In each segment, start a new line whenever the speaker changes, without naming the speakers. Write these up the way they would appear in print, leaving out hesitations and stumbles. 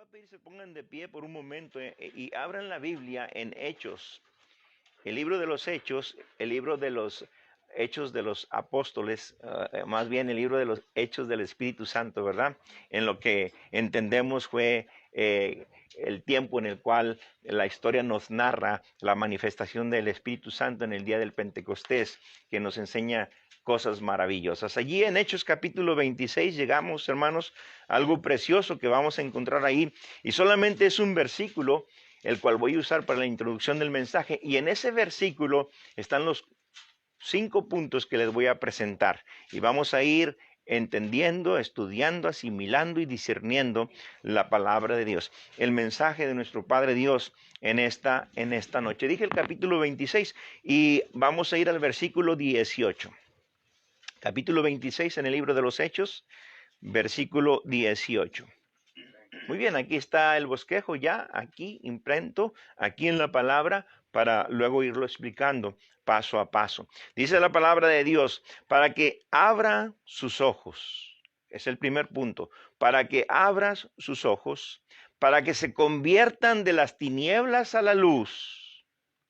a pedir se pongan de pie por un momento y abran la Biblia en Hechos, el libro de los Hechos, el libro de los Hechos de los Apóstoles, más bien el libro de los Hechos del Espíritu Santo, ¿verdad? En lo que entendemos fue el tiempo en el cual la historia nos narra la manifestación del Espíritu Santo en el día del Pentecostés, que nos enseña cosas maravillosas. Allí en Hechos capítulo 26 llegamos, hermanos, a algo precioso que vamos a encontrar ahí, y solamente es un versículo el cual voy a usar para la introducción del mensaje, y en ese versículo están los 5 puntos que les voy a presentar, y vamos a ir entendiendo, estudiando, asimilando y discerniendo la palabra de Dios, el mensaje de nuestro Padre Dios en esta noche. Dije el capítulo 26 y vamos a ir al versículo 18. Capítulo 26 en el libro de los Hechos, versículo 18. Muy bien, aquí está el bosquejo ya, aquí imprento, aquí en la palabra, para luego irlo explicando paso a paso. Dice la palabra de Dios, para que abra sus ojos. Es el primer punto. Para que abras sus ojos, para que se conviertan de las tinieblas a la luz.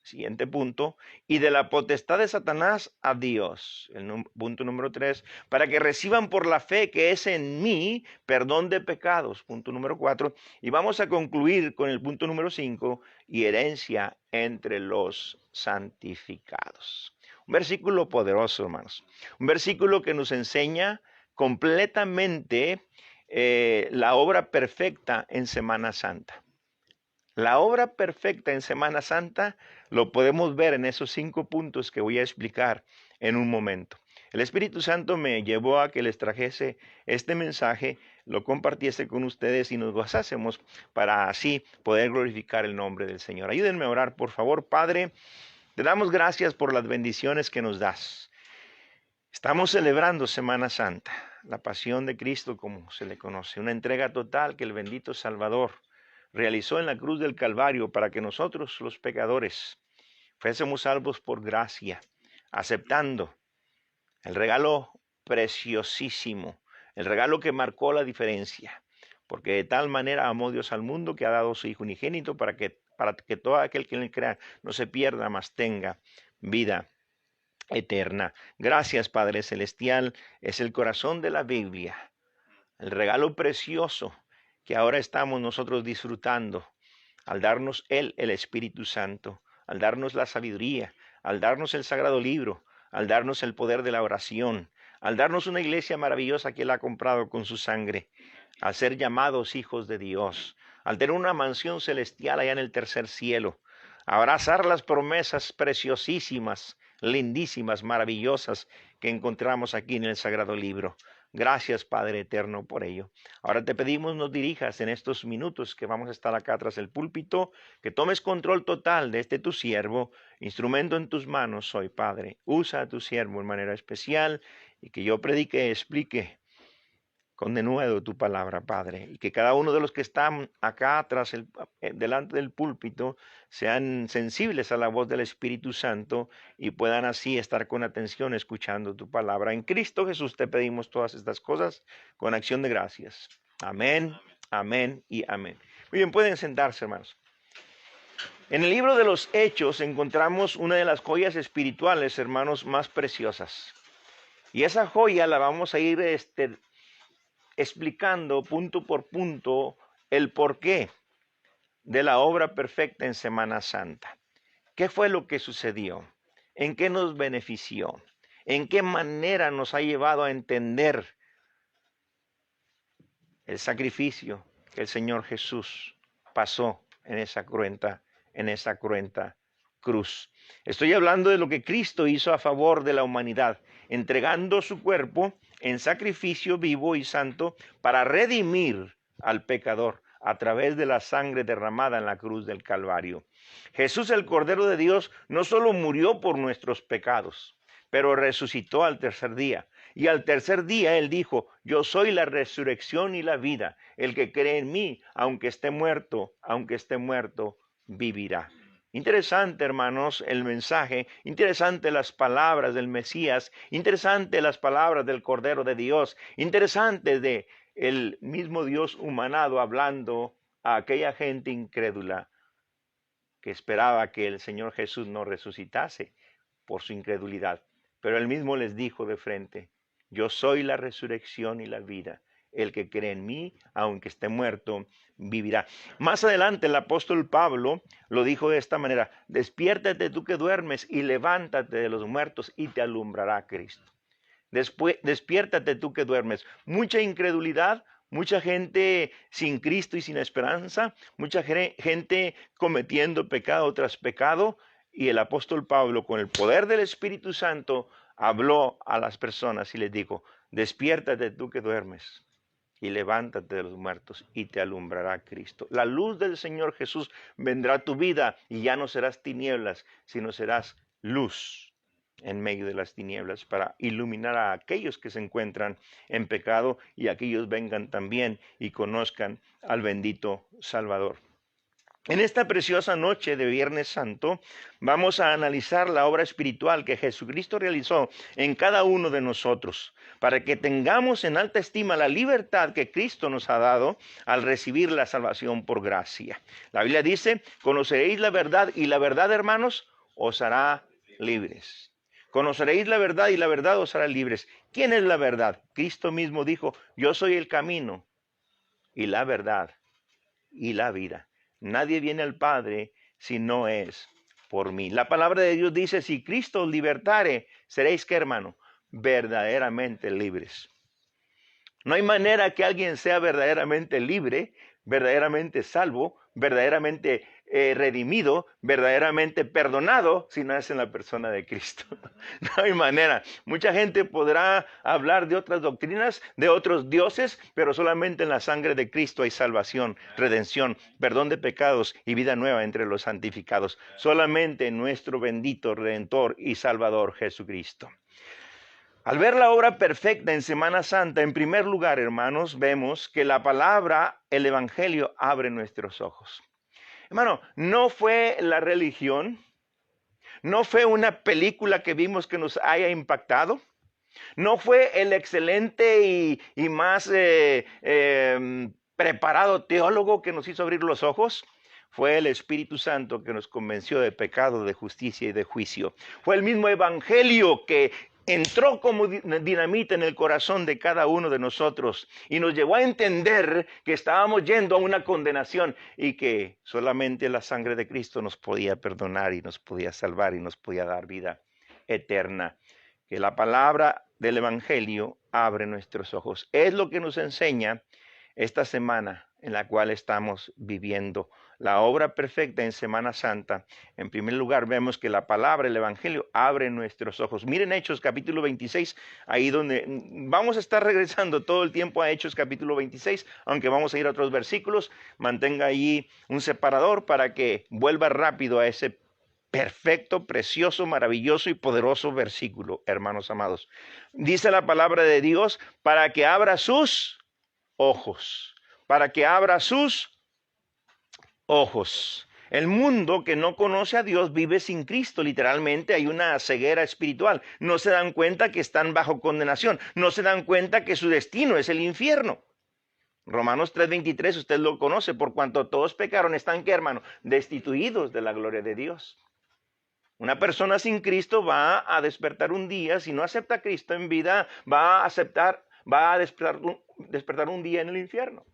Siguiente punto, y de la potestad de Satanás a Dios. Punto número 3, para que reciban por la fe que es en mí perdón de pecados. Punto número 4, y vamos a concluir con el punto número 5, y herencia entre los santificados. Un versículo poderoso, hermanos. Un versículo que nos enseña completamente la obra perfecta en Semana Santa. La obra perfecta en Semana Santa lo podemos ver en esos 5 puntos que voy a explicar en un momento. El Espíritu Santo me llevó a que les trajese este mensaje, lo compartiese con ustedes y nos gozásemos para así poder glorificar el nombre del Señor. Ayúdenme a orar, por favor. Padre, te damos gracias por las bendiciones que nos das. Estamos celebrando Semana Santa, la pasión de Cristo como se le conoce, una entrega total que el bendito Salvador realizó en la cruz del Calvario para que nosotros, los pecadores, fuésemos salvos por gracia, aceptando el regalo preciosísimo, el regalo que marcó la diferencia, porque de tal manera amó Dios al mundo que ha dado su Hijo unigénito para que todo aquel que en él crea no se pierda, mas tenga vida eterna. Gracias, Padre Celestial, es el corazón de la Biblia, el regalo precioso que ahora estamos nosotros disfrutando, al darnos Él, el Espíritu Santo, al darnos la sabiduría, al darnos el sagrado libro, al darnos el poder de la oración, al darnos una iglesia maravillosa que Él ha comprado con su sangre, al ser llamados hijos de Dios, al tener una mansión celestial allá en el tercer cielo, a abrazar las promesas preciosísimas, lindísimas, maravillosas que encontramos aquí en el sagrado libro. Gracias, Padre eterno, por ello. Ahora te pedimos nos dirijas en estos minutos que vamos a estar acá tras el púlpito, que tomes control total de tu siervo, instrumento en tus manos soy, Padre. Usa a tu siervo en manera especial y que yo predique y explique con denuedo tu palabra, Padre, y que cada uno de los que están acá delante del púlpito sean sensibles a la voz del Espíritu Santo y puedan así estar con atención escuchando tu palabra. En Cristo Jesús te pedimos todas estas cosas con acción de gracias. Amén, amén y amén. Muy bien, pueden sentarse, hermanos. En el libro de los Hechos encontramos una de las joyas espirituales, hermanos, más preciosas. Y esa joya la vamos a ir explicando punto por punto el porqué de la obra perfecta en Semana Santa. ¿Qué fue lo que sucedió? ¿En qué nos benefició? ¿En qué manera nos ha llevado a entender el sacrificio que el Señor Jesús pasó en esa cruenta cruz? Estoy hablando de lo que Cristo hizo a favor de la humanidad, entregando su cuerpo en sacrificio vivo y santo para redimir al pecador a través de la sangre derramada en la cruz del Calvario. Jesús, el Cordero de Dios, no solo murió por nuestros pecados, pero resucitó al tercer día. Y al tercer día Él dijo, yo soy la resurrección y la vida. El que cree en mí, aunque esté muerto, vivirá. Interesante, hermanos, el mensaje, interesante las palabras del Mesías, interesante las palabras del Cordero de Dios, interesante de el mismo Dios humanado hablando a aquella gente incrédula que esperaba que el Señor Jesús no resucitase por su incredulidad. Pero él mismo les dijo de frente: yo soy la resurrección y la vida. El que cree en mí, aunque esté muerto, vivirá. Más adelante el apóstol Pablo lo dijo de esta manera: despiértate tú que duermes y levántate de los muertos y te alumbrará Cristo. Después, despiértate tú que duermes. Mucha incredulidad, mucha gente sin Cristo y sin esperanza, mucha gente cometiendo pecado tras pecado, y el apóstol Pablo, con el poder del Espíritu Santo, habló a las personas y les dijo: despiértate tú que duermes y levántate de los muertos y te alumbrará Cristo. La luz del Señor Jesús vendrá a tu vida y ya no serás tinieblas, sino serás luz en medio de las tinieblas, para iluminar a aquellos que se encuentran en pecado, y aquellos vengan también y conozcan al bendito Salvador. En esta preciosa noche de Viernes Santo vamos a analizar la obra espiritual que Jesucristo realizó en cada uno de nosotros, para que tengamos en alta estima la libertad que Cristo nos ha dado al recibir la salvación por gracia. La Biblia dice: conoceréis la verdad y la verdad, hermanos, os hará libres. Conoceréis la verdad y la verdad os hará libres. ¿Quién es la verdad? Cristo mismo dijo: yo soy el camino y la verdad y la vida. Nadie viene al Padre si no es por mí. La palabra de Dios dice: si Cristo os libertare, seréis, ¿qué, hermano? Verdaderamente libres. No hay manera que alguien sea verdaderamente libre, verdaderamente salvo, verdaderamente redimido, verdaderamente perdonado, si no es en la persona de Cristo. No hay manera. Mucha gente podrá hablar de otras doctrinas, de otros dioses, pero solamente en la sangre de Cristo hay salvación, redención, perdón de pecados y vida nueva entre los santificados. Solamente en nuestro bendito Redentor y Salvador Jesucristo. Al ver la obra perfecta en Semana Santa, en primer lugar, hermanos, vemos que la palabra, el Evangelio, abre nuestros ojos. Hermano, no fue la religión, no fue una película que vimos que nos haya impactado, no fue el excelente y más preparado teólogo que nos hizo abrir los ojos. Fue el Espíritu Santo que nos convenció de pecado, de justicia y de juicio. Fue el mismo Evangelio que entró como dinamita en el corazón de cada uno de nosotros y nos llevó a entender que estábamos yendo a una condenación y que solamente la sangre de Cristo nos podía perdonar y nos podía salvar y nos podía dar vida eterna. Que la palabra del Evangelio abre nuestros ojos. Es lo que nos enseña esta semana en la cual estamos viviendo. La obra perfecta en Semana Santa. En primer lugar, vemos que la palabra, el Evangelio, abre nuestros ojos. Miren Hechos capítulo 26, ahí donde vamos a estar regresando todo el tiempo a Hechos capítulo 26, aunque vamos a ir a otros versículos. Mantenga allí un separador para que vuelva rápido a ese perfecto, precioso, maravilloso y poderoso versículo, hermanos amados. Dice la palabra de Dios: para que abra sus ojos, para que abra sus ojos. El mundo que no conoce a Dios vive sin Cristo. Literalmente hay una ceguera espiritual. No se dan cuenta que están bajo condenación. No se dan cuenta que su destino es el infierno. Romanos 3:23, usted lo conoce: por cuanto todos pecaron, están, ¿qué, hermano? Destituidos de la gloria de Dios. Una persona sin Cristo va a despertar un día, si no acepta a Cristo en vida, va a despertar un día en el infierno.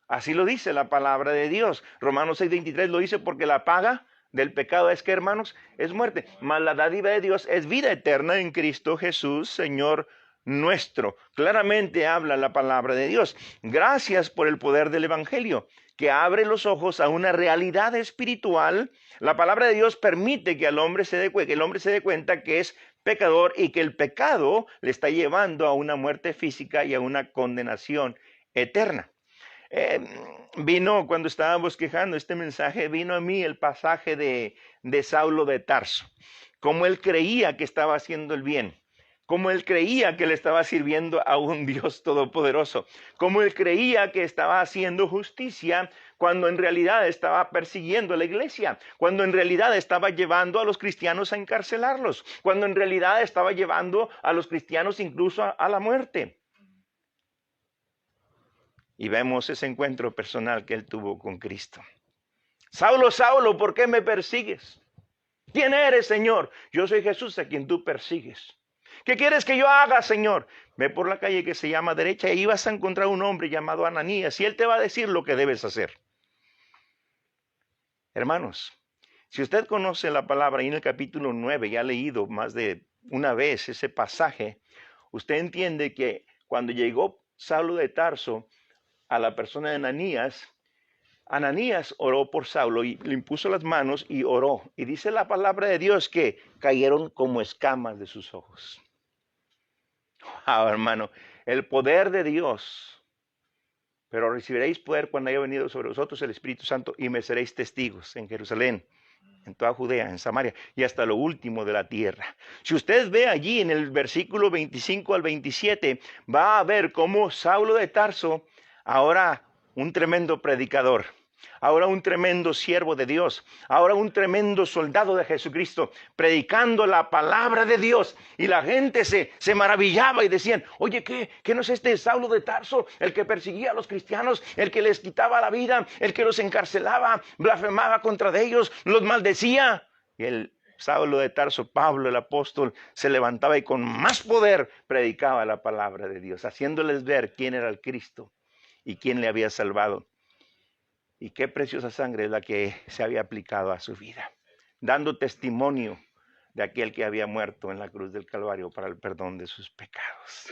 Así lo dice la palabra de Dios. Romanos 6:23 lo dice: porque la paga del pecado es, ¿qué, hermanos? Es muerte. Mas la dádiva de Dios es vida eterna en Cristo Jesús, Señor nuestro. Claramente habla la palabra de Dios. Gracias por el poder del Evangelio, que abre los ojos a una realidad espiritual. La palabra de Dios permite que el hombre se dé cuenta que es pecador y que el pecado le está llevando a una muerte física y a una condenación eterna. Cuando estaba bosquejando este mensaje, vino a mí el pasaje de Saulo de Tarso. Cómo él creía que estaba haciendo el bien. Cómo él creía que le estaba sirviendo a un Dios todopoderoso. Cómo él creía que estaba haciendo justicia cuando en realidad estaba persiguiendo a la iglesia. Cuando en realidad estaba llevando a los cristianos a encarcelarlos. Cuando en realidad estaba llevando a los cristianos incluso a la muerte. Y vemos ese encuentro personal que él tuvo con Cristo. Saulo, Saulo, ¿por qué me persigues? ¿Quién eres, Señor? Yo soy Jesús a quien tú persigues. ¿Qué quieres que yo haga, Señor? Ve por la calle que se llama derecha y ahí vas a encontrar un hombre llamado Ananías y él te va a decir lo que debes hacer. Hermanos, si usted conoce la palabra y en el capítulo 9 ya ha leído más de una vez ese pasaje, usted entiende que cuando llegó Saulo de Tarso a la persona de Ananías, Ananías oró por Saulo y le impuso las manos y oró. Y dice la palabra de Dios que cayeron como escamas de sus ojos. Hermano, el poder de Dios. Pero recibiréis poder cuando haya venido sobre vosotros el Espíritu Santo y me seréis testigos en Jerusalén, en toda Judea, en Samaria y hasta lo último de la tierra. Si usted ve allí en el versículo 25 al 27, va a ver cómo Saulo de Tarso, ahora un tremendo predicador, ahora un tremendo siervo de Dios, ahora un tremendo soldado de Jesucristo, predicando la palabra de Dios. Y la gente se maravillaba y decían, oye, ¿qué no es este Saulo de Tarso, el que perseguía a los cristianos, el que les quitaba la vida, el que los encarcelaba, blasfemaba contra ellos, los maldecía? Y el Saulo de Tarso, Pablo el apóstol, se levantaba y con más poder predicaba la palabra de Dios, haciéndoles ver quién era el Cristo y quién le había salvado. Y qué preciosa sangre es la que se había aplicado a su vida, dando testimonio de aquel que había muerto en la cruz del Calvario para el perdón de sus pecados.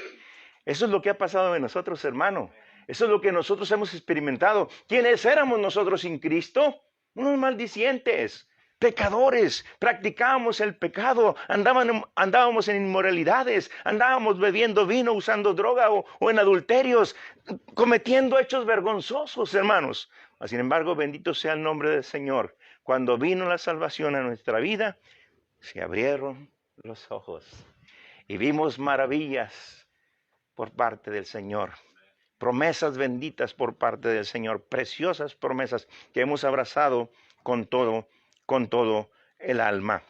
Eso es lo que ha pasado en nosotros, hermano. Eso es lo que nosotros hemos experimentado. ¿Quiénes éramos nosotros sin Cristo? Unos maldicientes, pecadores, practicábamos el pecado, andábamos en inmoralidades, andábamos bebiendo vino, usando droga o en adulterios, cometiendo hechos vergonzosos, hermanos. Sin embargo, bendito sea el nombre del Señor. Cuando vino la salvación a nuestra vida, se abrieron los ojos y vimos maravillas por parte del Señor. Promesas benditas por parte del Señor, preciosas promesas que hemos abrazado con todo el alma.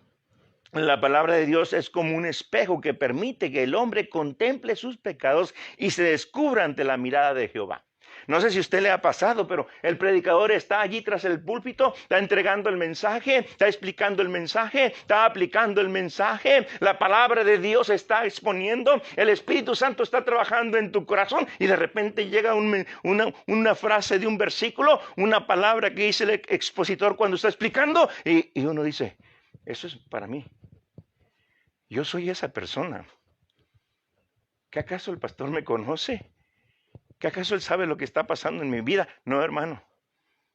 La palabra de Dios es como un espejo que permite que el hombre contemple sus pecados y se descubra ante la mirada de Jehová. No sé si a usted le ha pasado, pero el predicador está allí tras el púlpito, está entregando el mensaje, está explicando el mensaje, está aplicando el mensaje, la palabra de Dios está exponiendo, el Espíritu Santo está trabajando en tu corazón y de repente llega una frase de un versículo, una palabra que dice el expositor cuando está explicando y uno dice, eso es para mí. Yo soy esa persona. ¿Qué acaso el pastor me conoce? ¿Qué acaso él sabe lo que está pasando en mi vida? No, hermano.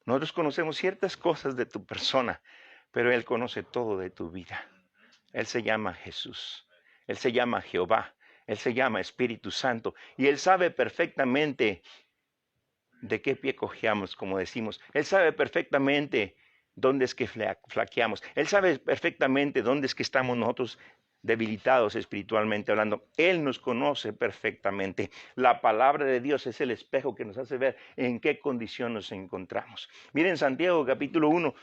Nosotros conocemos ciertas cosas de tu persona, pero él conoce todo de tu vida. Él se llama Jesús. Él se llama Jehová. Él se llama Espíritu Santo. Y él sabe perfectamente de qué pie cojeamos, como decimos. Él sabe perfectamente dónde es que flaqueamos. Él sabe perfectamente dónde es que estamos nosotros debilitados espiritualmente hablando. Él nos conoce perfectamente. La palabra de Dios es el espejo que nos hace ver en qué condición nos encontramos. Miren Santiago capítulo 1,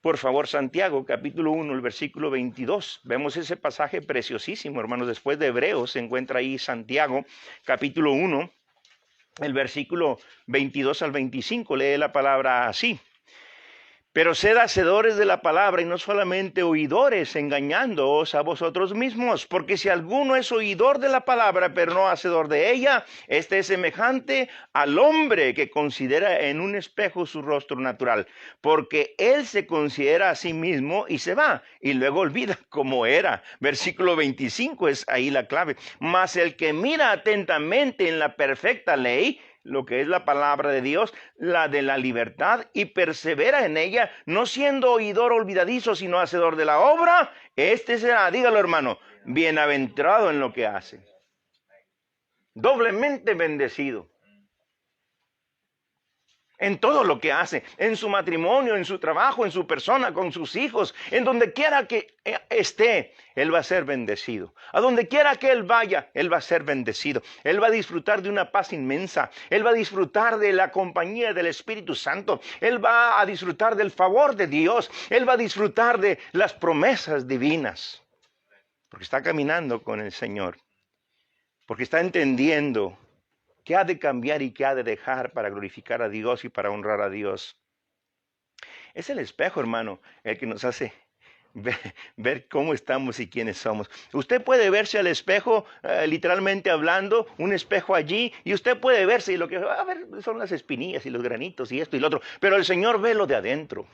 por favor, Santiago capítulo 1, el versículo 22. Vemos ese pasaje preciosísimo, hermanos. Después de Hebreos se encuentra ahí Santiago capítulo 1, el versículo 22 al 25. Lee la palabra así. Pero sed hacedores de la palabra y no solamente oidores, engañándoos a vosotros mismos. Porque si alguno es oidor de la palabra, pero no hacedor de ella, este es semejante al hombre que considera en un espejo su rostro natural. Porque él se considera a sí mismo y se va, y luego olvida cómo era. Versículo 25 es ahí la clave. Mas el que mira atentamente en la perfecta ley, lo que es la palabra de Dios, la de la libertad, y persevera en ella, no siendo oidor olvidadizo, sino hacedor de la obra, este será, dígalo hermano, bienaventurado en lo que hace. Doblemente bendecido. En todo lo que hace, en su matrimonio, en su trabajo, en su persona, con sus hijos, en donde quiera que esté, él va a ser bendecido. A donde quiera que él vaya, él va a ser bendecido. Él va a disfrutar de una paz inmensa. Él va a disfrutar de la compañía del Espíritu Santo. Él va a disfrutar del favor de Dios. Él va a disfrutar de las promesas divinas. Porque está caminando con el Señor. Porque está entendiendo ¿Qué ha de cambiar y qué ha de dejar para glorificar a Dios y para honrar a Dios? Es el espejo, hermano, el que nos hace ver cómo estamos y quiénes somos. Usted puede verse al espejo, literalmente hablando, un espejo allí, y usted puede verse y lo que va a ver son las espinillas y los granitos y esto y lo otro, pero el Señor ve lo de adentro.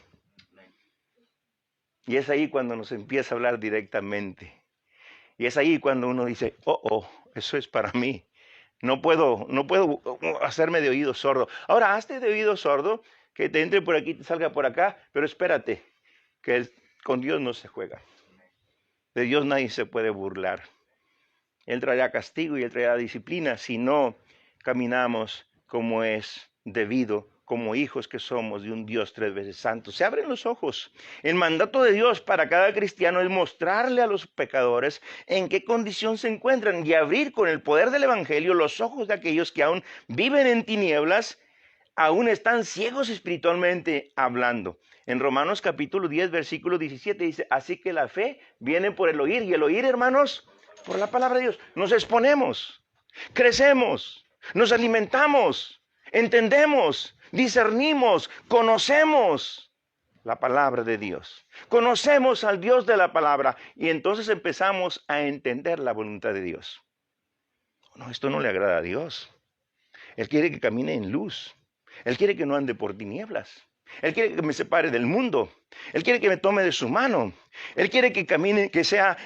Y es ahí cuando nos empieza a hablar directamente. Y es ahí cuando uno dice, eso es para mí. No puedo hacerme de oído sordo. Ahora, hazte de oído sordo, que te entre por aquí, te salga por acá, pero espérate, con Dios no se juega. De Dios nadie se puede burlar. Él traerá castigo y Él traerá disciplina si no caminamos como es debido, como hijos que somos de un Dios 3 veces santo. Se abren los ojos. El mandato de Dios para cada cristiano es mostrarle a los pecadores en qué condición se encuentran y abrir con el poder del Evangelio los ojos de aquellos que aún viven en tinieblas, aún están ciegos espiritualmente hablando. En Romanos capítulo 10, versículo 17 dice, así que la fe viene por el oír, y el oír, hermanos, por la palabra de Dios. Nos exponemos, crecemos, nos alimentamos, entendemos, discernimos, conocemos la palabra de Dios. Conocemos al Dios de la palabra y entonces empezamos a entender la voluntad de Dios. No, esto no le agrada a Dios. Él quiere que camine en luz. Él quiere que no ande por tinieblas. Él quiere que me separe del mundo. Él quiere que me tome de su mano. Él quiere que camine, que sea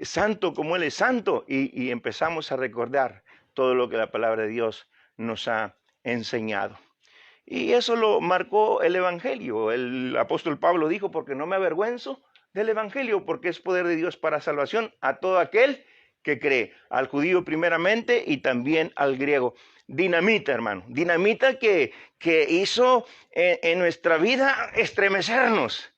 santo como Él es santo. Y empezamos a recordar todo lo que la palabra de Dios nos ha enseñado. Y eso lo marcó el Evangelio. El apóstol Pablo dijo, porque no me avergüenzo del Evangelio, porque es poder de Dios para salvación a todo aquel que cree, al judío primeramente y también al griego. Dinamita, hermano, dinamita que hizo en nuestra vida estremecernos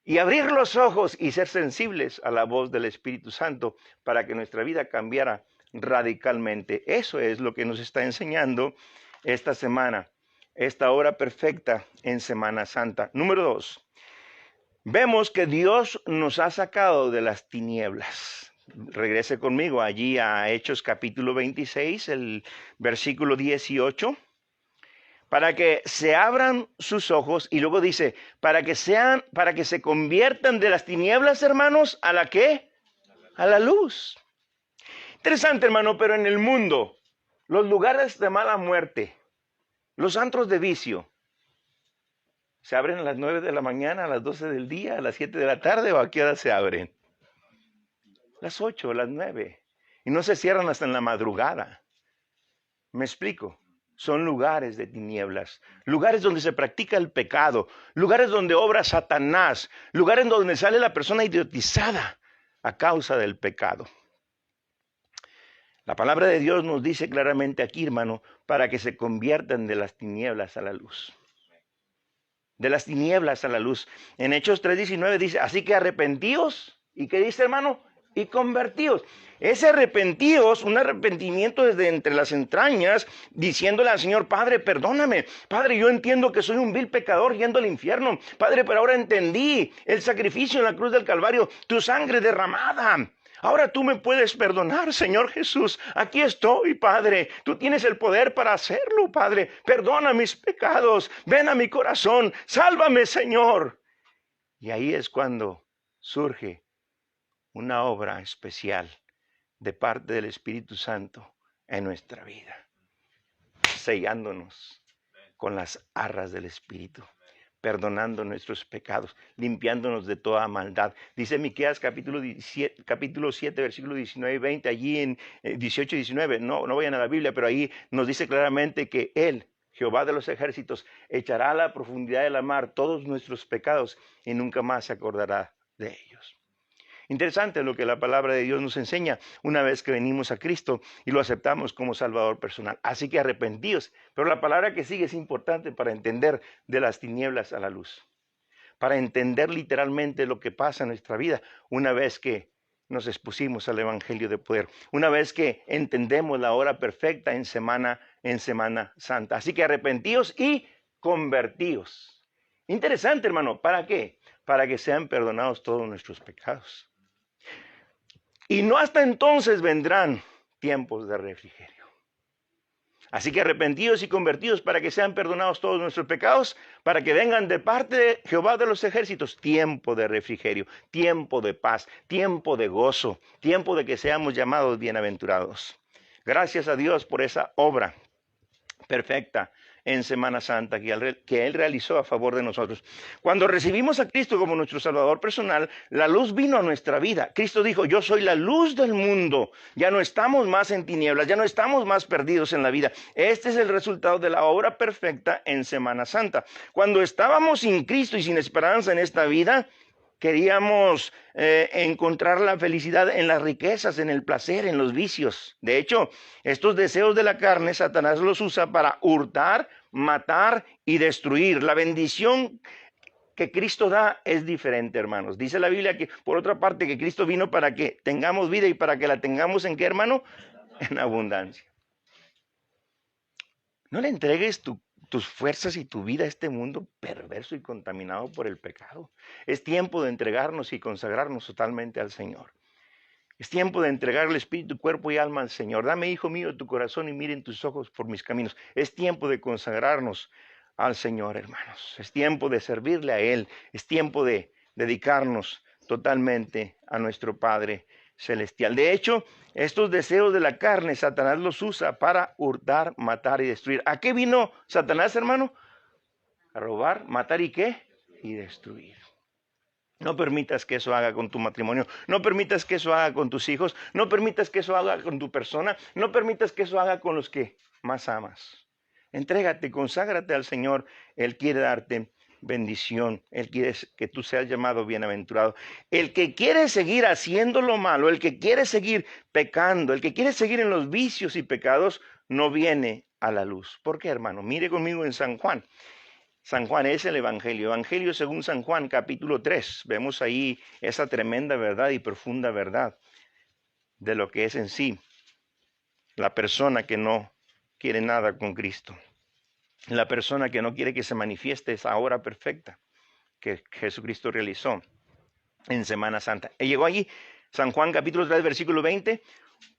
y abrir los ojos y ser sensibles a la voz del Espíritu Santo para que nuestra vida cambiara radicalmente. Eso es lo que nos está enseñando esta semana, esta hora perfecta en Semana Santa. Número 2, vemos que Dios nos ha sacado de las tinieblas. Regrese conmigo allí a Hechos capítulo 26, el versículo 18. Para que se abran sus ojos, y luego dice, para que se conviertan de las tinieblas, hermanos, ¿a la qué? A la luz. Interesante, hermano, pero en el mundo, los lugares de mala muerte, los antros de vicio, ¿se abren a las 9 de la mañana, a las 12 del día, a las 7 de la tarde o a qué hora se abren? Las 8, las 9. Y no se cierran hasta en la madrugada. ¿Me explico? Son lugares de tinieblas, lugares donde se practica el pecado, lugares donde obra Satanás, lugares donde sale la persona idiotizada a causa del pecado. La palabra de Dios nos dice claramente aquí, hermano, para que se conviertan de las tinieblas a la luz. De las tinieblas a la luz. En Hechos 3:19 dice, así que arrepentíos. ¿Y qué dice, hermano? Y convertíos. Ese arrepentíos, un arrepentimiento desde entre las entrañas, diciéndole al Señor, Padre, perdóname. Padre, yo entiendo que soy un vil pecador yendo al infierno. Padre, pero ahora entendí el sacrificio en la cruz del Calvario, tu sangre derramada. Ahora tú me puedes perdonar, Señor Jesús. Aquí estoy, Padre. Tú tienes el poder para hacerlo, Padre. Perdona mis pecados. Ven a mi corazón. Sálvame, Señor. Y ahí es cuando surge una obra especial de parte del Espíritu Santo en nuestra vida, sellándonos con las arras del Espíritu, perdonando nuestros pecados, limpiándonos de toda maldad. Dice Miqueas capítulo 7, versículo 19 y 20, allí en 18 y 19, no vayan a la Biblia, pero ahí nos dice claramente que Él, Jehová de los ejércitos, echará a la profundidad de la mar todos nuestros pecados y nunca más se acordará de ellos. Interesante lo que la palabra de Dios nos enseña una vez que venimos a Cristo y lo aceptamos como Salvador personal. Así que arrepentíos. Pero la palabra que sigue es importante para entender de las tinieblas a la luz. Para entender literalmente lo que pasa en nuestra vida una vez que nos expusimos al Evangelio de poder. Una vez que entendemos la hora perfecta en Semana Santa. Así que arrepentíos y convertíos. Interesante, hermano. ¿Para qué? Para que sean perdonados todos nuestros pecados. Y no hasta entonces vendrán tiempos de refrigerio. Así que arrepentidos y convertidos para que sean perdonados todos nuestros pecados, para que vengan de parte de Jehová de los ejércitos tiempo de refrigerio, tiempo de paz, tiempo de gozo, tiempo de que seamos llamados bienaventurados. Gracias a Dios por esa obra perfecta en Semana Santa que Él realizó a favor de nosotros. Cuando recibimos a Cristo como nuestro Salvador personal, la luz vino a nuestra vida. Cristo dijo, yo soy la luz del mundo. Ya no estamos más en tinieblas, ya no estamos más perdidos en la vida. Este es el resultado de la obra perfecta en Semana Santa. Cuando estábamos sin Cristo y sin esperanza en esta vida, queríamos encontrar la felicidad en las riquezas, en el placer, en los vicios. De hecho, estos deseos de la carne, Satanás los usa para hurtar, matar y destruir. La bendición que Cristo da es diferente, hermanos. Dice la Biblia que, por otra parte, que Cristo vino para que tengamos vida y para que la tengamos ¿en qué, hermano? En abundancia. No le entregues tus fuerzas y tu vida a este mundo perverso y contaminado por el pecado. Es tiempo de entregarnos y consagrarnos totalmente al Señor. Es tiempo de entregar el espíritu, cuerpo y alma al Señor. Dame, hijo mío, tu corazón y miren tus ojos por mis caminos. Es tiempo de consagrarnos al Señor, hermanos. Es tiempo de servirle a Él. Es tiempo de dedicarnos totalmente a nuestro Padre celestial. De hecho, estos deseos de la carne, Satanás los usa para hurtar, matar y destruir. ¿A qué vino Satanás, hermano? A robar, matar y qué? Y destruir. No permitas que eso haga con tu matrimonio, no permitas que eso haga con tus hijos, no permitas que eso haga con tu persona, no permitas que eso haga con los que más amas. Entrégate, conságrate al Señor. Él quiere darte bendición. Él quiere que tú seas llamado bienaventurado. El que quiere seguir haciendo lo malo, el que quiere seguir pecando, el que quiere seguir en los vicios y pecados, no viene a la luz. ¿Por qué, hermano? Mire conmigo en San Juan. San Juan es el Evangelio. Evangelio según San Juan, capítulo 3. Vemos ahí esa tremenda verdad y profunda verdad de lo que es en sí la persona que no quiere nada con Cristo. La persona que no quiere que se manifieste esa obra perfecta que Jesucristo realizó en Semana Santa. Y llegó allí, San Juan capítulo 3, versículo 20,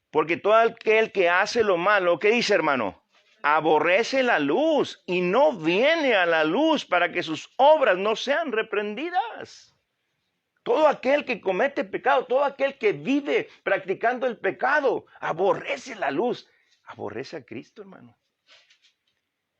porque todo aquel que hace lo malo, ¿qué dice, hermano? Aborrece la luz y no viene a la luz para que sus obras no sean reprendidas. Todo aquel que comete pecado, todo aquel que vive practicando el pecado, aborrece la luz, aborrece a Cristo, hermano.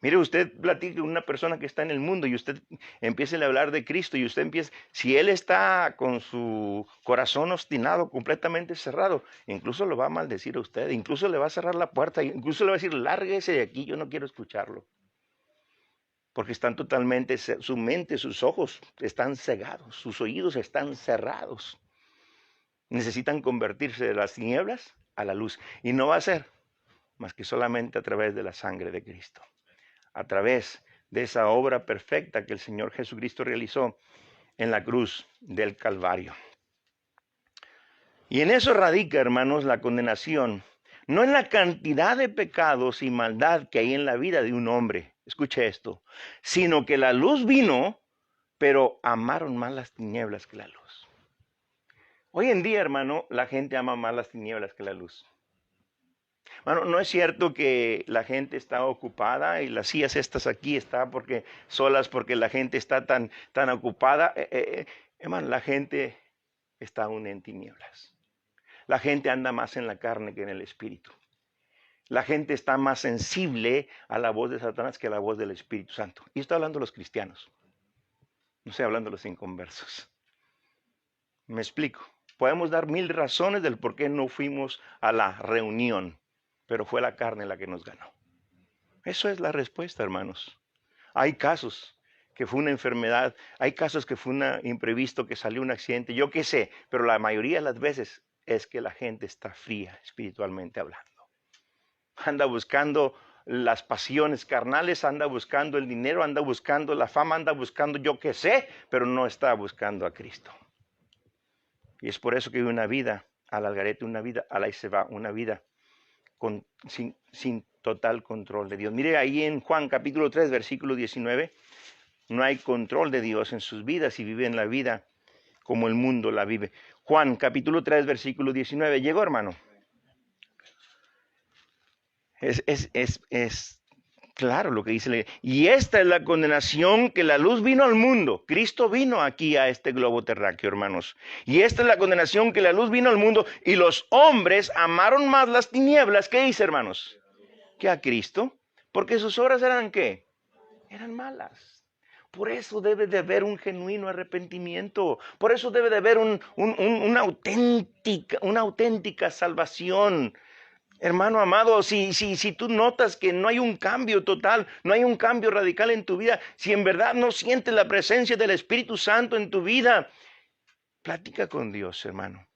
Mire, usted platica con una persona que está en el mundo y usted empieza a hablar de Cristo y usted empieza, si él está con su corazón obstinado, completamente cerrado, incluso lo va a maldecir a usted, incluso le va a cerrar la puerta, incluso le va a decir, lárguese de aquí, yo no quiero escucharlo. Porque están totalmente, su mente, sus ojos están cegados, sus oídos están cerrados. Necesitan convertirse de las tinieblas a la luz. Y no va a ser más que solamente a través de la sangre de Cristo. A través de esa obra perfecta que el Señor Jesucristo realizó en la cruz del Calvario. Y en eso radica, hermanos, la condenación, no en la cantidad de pecados y maldad que hay en la vida de un hombre, escuche esto, sino que la luz vino, pero amaron más las tinieblas que la luz. Hoy en día, hermano, la gente ama más las tinieblas que la luz. Bueno, no es cierto que la gente está ocupada y las sillas estas aquí están solas porque la gente está tan ocupada. Hermano, la gente está aún en tinieblas. La gente anda más en la carne que en el espíritu. La gente está más sensible a la voz de Satanás que a la voz del Espíritu Santo. Y estoy hablando de los cristianos. No estoy hablando de los inconversos. Me explico. Podemos dar 1000 razones del por qué no fuimos a la reunión, pero fue la carne la que nos ganó. Eso es la respuesta, hermanos. Hay casos que fue una enfermedad, hay casos que fue un imprevisto, que salió un accidente, yo qué sé, pero la mayoría de las veces es que la gente está fría espiritualmente hablando. Anda buscando las pasiones carnales, anda buscando el dinero, anda buscando la fama, anda buscando yo qué sé, pero no está buscando a Cristo. Y es por eso que hay una vida al algarete, una vida a la y se va, una vida sin total control de Dios. Mire ahí en Juan capítulo 3, versículo 19, no hay control de Dios en sus vidas y viven la vida como el mundo la vive. Juan capítulo 3, versículo 19, ¿llegó, hermano? Es claro lo que dice la Biblia. Y esta es la condenación, que la luz vino al mundo. Cristo vino aquí a este globo terráqueo, hermanos. Y esta es la condenación, que la luz vino al mundo y los hombres amaron más las tinieblas, ¿qué dice, hermanos? Que a Cristo, porque sus obras eran ¿qué? Eran malas. Por eso debe de haber un genuino arrepentimiento. Por eso debe de haber una auténtica salvación. Hermano amado, si tú notas que no hay un cambio total, no hay un cambio radical en tu vida, si en verdad no sientes la presencia del Espíritu Santo en tu vida, platica con Dios, hermano.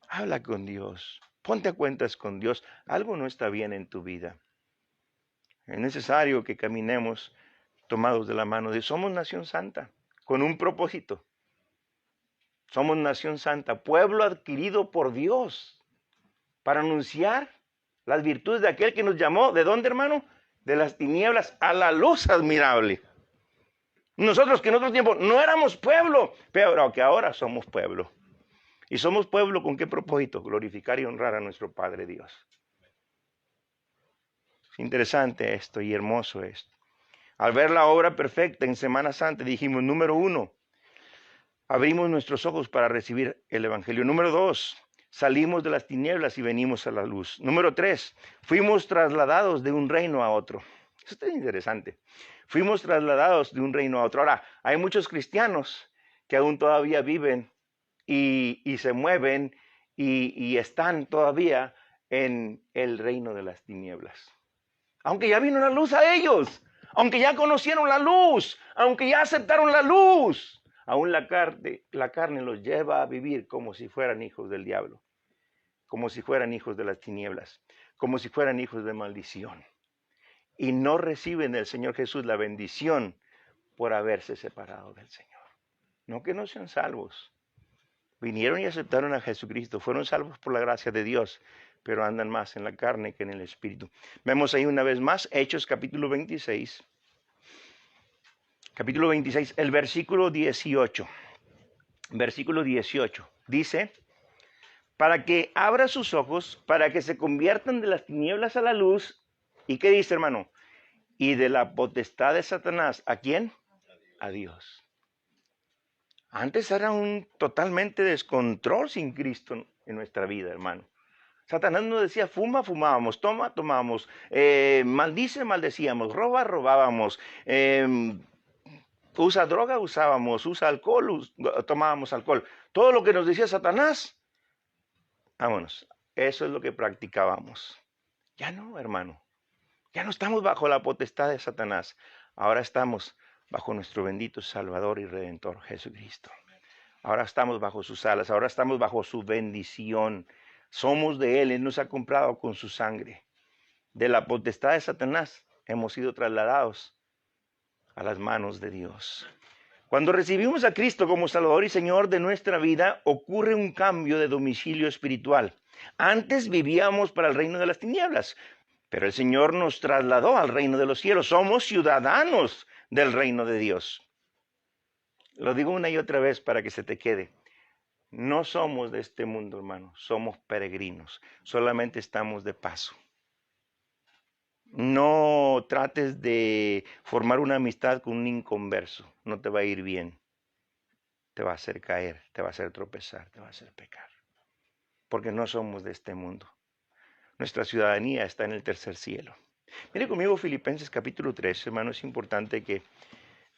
Habla con Dios. Ponte a cuentas con Dios. Algo no está bien en tu vida. Es necesario que caminemos tomados de la mano de Dios. Somos nación santa, con un propósito. Somos nación santa, pueblo adquirido por Dios, para anunciar las virtudes de aquel que nos llamó. ¿De dónde, hermano? De las tinieblas a la luz admirable. Nosotros que en otro tiempo no éramos pueblo, pero que ahora somos pueblo. ¿Y somos pueblo con qué propósito? Glorificar y honrar a nuestro Padre Dios. Es interesante esto y hermoso esto. Al ver la obra perfecta en Semana Santa, dijimos, número 1, abrimos nuestros ojos para recibir el Evangelio. Número 2, salimos de las tinieblas y venimos a la luz. Número 3, fuimos trasladados de un reino a otro. Esto es interesante. Fuimos trasladados de un reino a otro. Ahora, hay muchos cristianos que aún todavía viven y se mueven y están todavía en el reino de las tinieblas. Aunque ya vino la luz a ellos, aunque ya conocieron la luz, aunque ya aceptaron la luz, aún la carne los lleva a vivir como si fueran hijos del diablo, como si fueran hijos de las tinieblas, como si fueran hijos de maldición. Y no reciben del Señor Jesús la bendición por haberse separado del Señor. No que no sean salvos. Vinieron y aceptaron a Jesucristo, fueron salvos por la gracia de Dios, pero andan más en la carne que en el Espíritu. Vemos ahí una vez más Hechos capítulo 26. Capítulo 26, el versículo 18. Versículo 18. Dice, para que abra sus ojos, para que se conviertan de las tinieblas a la luz. ¿Y qué dice, hermano? Y de la potestad de Satanás, ¿a quién? A Dios. Antes era un totalmente descontrol sin Cristo en nuestra vida, hermano. Satanás nos decía, fuma, fumábamos, toma, tomábamos, maldice, maldecíamos, roba, robábamos, usa droga, usábamos, usa alcohol, tomábamos alcohol. Todo lo que nos decía Satanás, vámonos, eso es lo que practicábamos. Ya no, hermano, ya no estamos bajo la potestad de Satanás, ahora estamos bajo nuestro bendito Salvador y Redentor Jesucristo. Ahora estamos bajo sus alas, ahora estamos bajo su bendición. Somos de Él nos ha comprado con su sangre. De la potestad de Satanás hemos sido trasladados a las manos de Dios. Cuando recibimos a Cristo como Salvador y Señor de nuestra vida, ocurre un cambio de domicilio espiritual. Antes vivíamos para el reino de las tinieblas, pero el Señor nos trasladó al reino de los cielos. Somos ciudadanos del reino de Dios. Lo digo una y otra vez para que se te quede. No somos de este mundo, hermano. Somos peregrinos. Solamente estamos de paso. No trates de formar una amistad con un inconverso. No te va a ir bien. Te va a hacer caer, te va a hacer tropezar, te va a hacer pecar. Porque no somos de este mundo. Nuestra ciudadanía está en el tercer cielo. Mire conmigo Filipenses capítulo 3, hermano. Es importante que,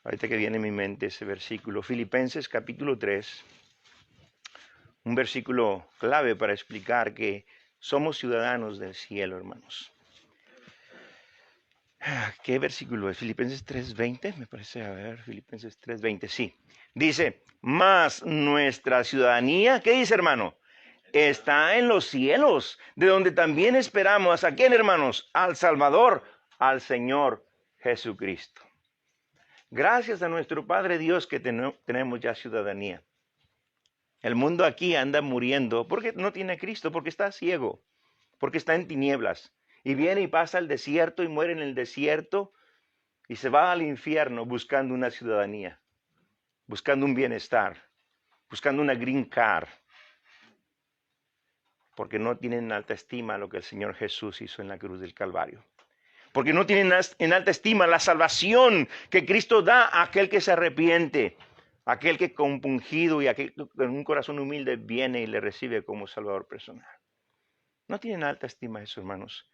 ahorita que viene en mi mente ese versículo. Filipenses capítulo 3. Un versículo clave para explicar que somos ciudadanos del cielo, hermanos. ¿Qué versículo es? Filipenses 3:20, me parece, a ver, Filipenses 3:20, sí. Dice, mas nuestra ciudadanía, ¿qué dice, hermano? Está en los cielos, de donde también esperamos, ¿a quién, hermanos? Al Salvador, al Señor Jesucristo. Gracias a nuestro Padre Dios que tenemos ya ciudadanía. El mundo aquí anda muriendo porque no tiene a Cristo, porque está ciego, porque está en tinieblas. Y viene y pasa al desierto y muere en el desierto y se va al infierno buscando una ciudadanía, buscando un bienestar, buscando una green card. Porque no tienen en alta estima lo que el Señor Jesús hizo en la cruz del Calvario. Porque no tienen en alta estima la salvación que Cristo da a aquel que se arrepiente, aquel que compungido y aquel que con un corazón humilde viene y le recibe como Salvador personal. No tienen alta estima eso, hermanos.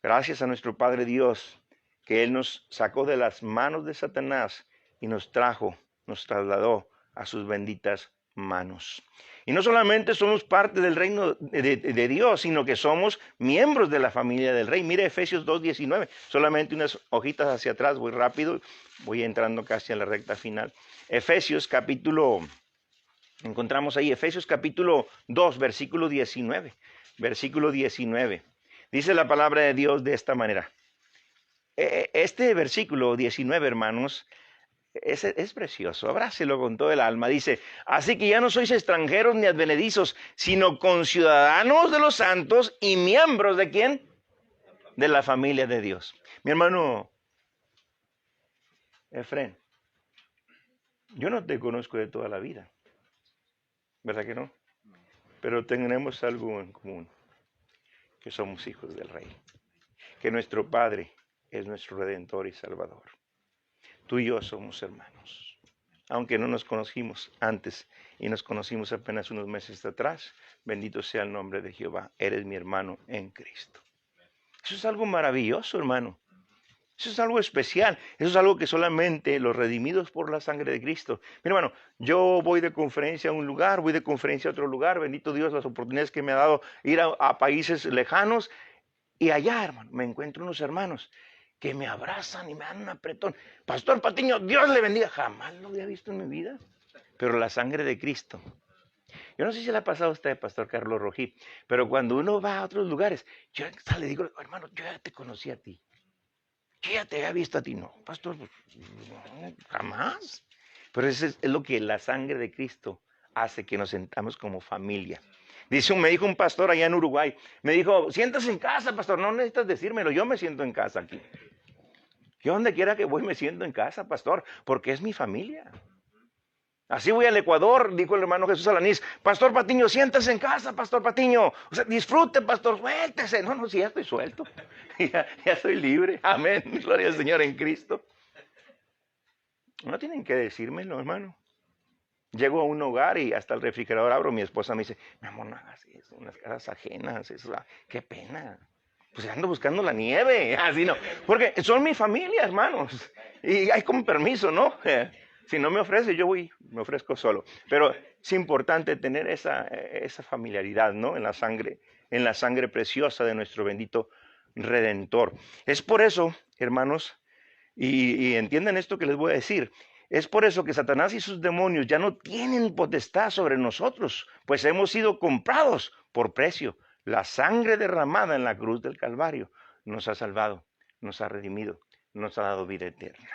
Gracias a nuestro Padre Dios, que Él nos sacó de las manos de Satanás y nos trasladó a sus benditas manos. Y no solamente somos parte del reino de Dios, sino que somos miembros de la familia del Rey. Mire Efesios 2:19, solamente unas hojitas hacia atrás, voy rápido, voy entrando casi a la recta final. Encontramos ahí Efesios capítulo 2, versículo 19. Versículo 19. Dice la palabra de Dios de esta manera. Este versículo 19, hermanos, es precioso. Abrácelo con todo el alma. Dice, así que ya no sois extranjeros ni advenedizos, sino conciudadanos de los santos y miembros ¿de quién? De la familia de Dios. Mi hermano Efren, yo no te conozco de toda la vida, ¿verdad que no? Pero tenemos algo en común, que somos hijos del Rey, que nuestro Padre es nuestro Redentor y Salvador. Tú y yo somos hermanos, aunque no nos conocimos antes y nos conocimos apenas unos meses atrás. Bendito sea el nombre de Jehová, eres mi hermano en Cristo. Eso es algo maravilloso, hermano. Eso es algo especial, eso es algo que solamente los redimidos por la sangre de Cristo. Mi hermano, yo voy de conferencia a un lugar, voy de conferencia a otro lugar, bendito Dios, las oportunidades que me ha dado ir a países lejanos, y allá, hermano, me encuentro unos hermanos que me abrazan y me dan un apretón. Pastor Patiño, Dios le bendiga. Jamás lo había visto en mi vida, pero la sangre de Cristo. Yo no sé si le ha pasado a usted, Pastor Carlos Rojí, pero cuando uno va a otros lugares, yo le digo, hermano, yo ya te conocí a ti. Yo ya te había visto a ti, no, pastor, no, jamás. Pero eso es lo que la sangre de Cristo hace, que nos sentamos como familia. Me dijo un pastor allá en Uruguay, me dijo, siéntase en casa, pastor, no necesitas decírmelo, yo me siento en casa aquí. Yo donde quiera que voy me siento en casa, pastor, porque es mi familia. Así voy al Ecuador, dijo el hermano Jesús Alanís, Pastor Patiño, siéntese en casa, Pastor Patiño, o sea, disfrute, pastor, suéltese. No, si ya estoy suelto, ya estoy libre, amén, gloria al Señor en Cristo. No tienen que decírmelo, hermano. Llego a un hogar y hasta el refrigerador abro, mi esposa me dice, mi amor, no hagas eso, unas casas ajenas, qué pena. Pues ando buscando la nieve, así no, porque son mi familia, hermanos, y hay con permiso, ¿no? Si no me ofrece, me ofrezco solo. Pero es importante tener esa familiaridad, ¿no? En la sangre preciosa de nuestro bendito Redentor. Es por eso, hermanos, y entiendan esto que les voy a decir, es por eso que Satanás y sus demonios ya no tienen potestad sobre nosotros, pues hemos sido comprados por precio. La sangre derramada en la cruz del Calvario nos ha salvado, nos ha redimido, nos ha dado vida eterna.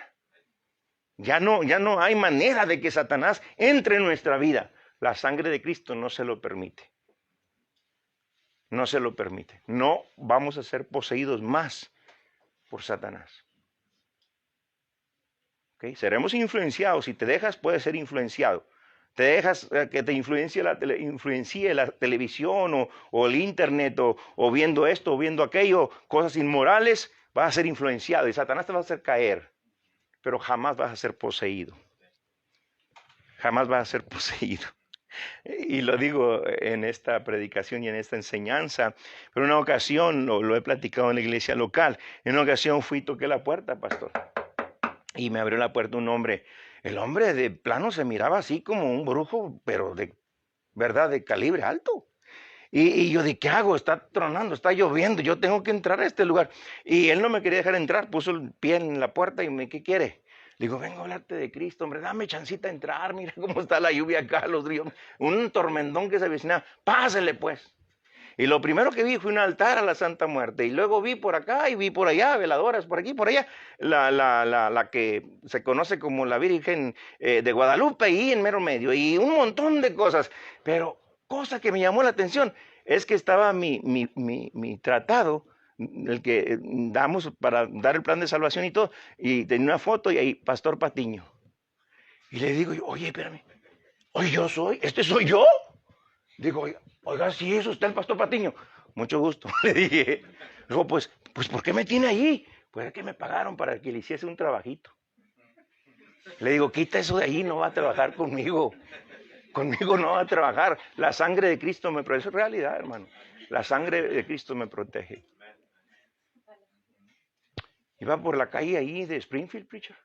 Ya no hay manera de que Satanás entre en nuestra vida. La sangre de Cristo no se lo permite. No se lo permite. No vamos a ser poseídos más por Satanás. ¿Okay? Seremos influenciados. Si te dejas, puedes ser influenciado. Te dejas que te influencie la televisión o el internet o viendo esto o viendo aquello, cosas inmorales, vas a ser influenciado y Satanás te va a hacer caer. Pero jamás vas a ser poseído. Jamás vas a ser poseído. Y lo digo en esta predicación y en esta enseñanza. Pero en una ocasión, lo he platicado en la iglesia local, en una ocasión fui y toqué la puerta, pastor. Y me abrió la puerta un hombre. El hombre de plano se miraba así como un brujo, pero de verdad, de calibre alto. Y yo dije, ¿qué hago? Está tronando, está lloviendo, yo tengo que entrar a este lugar. Y él no me quería dejar entrar, puso el pie en la puerta y me, ¿qué quiere? Le digo, vengo a hablarte de Cristo, hombre, dame chancita de entrar, mira cómo está la lluvia acá, los ríos, un tormentón que se avecinaba, pásele pues. Y lo primero que vi fue un altar a la Santa Muerte, y luego vi por acá y vi por allá, veladoras por aquí, por allá, la que se conoce como la Virgen de Guadalupe, ahí en mero medio, y un montón de cosas, pero cosa que me llamó la atención es que estaba mi tratado, el que damos para dar el plan de salvación y todo, y tenía una foto y ahí, Pastor Patiño. Y le digo, oye, espérame, oye, este soy yo. Digo, oye, Oiga, sí, es usted el pastor Patiño. Mucho gusto, le dije. Luego, pues, ¿por qué me tiene ahí? Pues es que me pagaron para que le hiciese un trabajito. Le digo, quita eso de ahí, no va a trabajar conmigo. Conmigo no va a trabajar. La sangre de Cristo me protege. Eso es realidad, hermano. La sangre de Cristo me protege. Iba por la calle ahí de Springfield, preacher.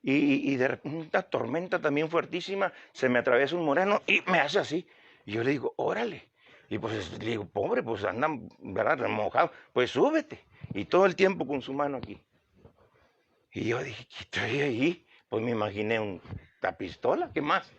Y de repente una tormenta también fuertísima, se me atraviesa un moreno y me hace así. Y yo le digo, órale. Y pues le digo, pobre, pues andan, ¿verdad? Remojado. Pues súbete. Y todo el tiempo con su mano aquí. Y yo dije, ¿qué trae ahí? Pues me imaginé una pistola, ¿qué más?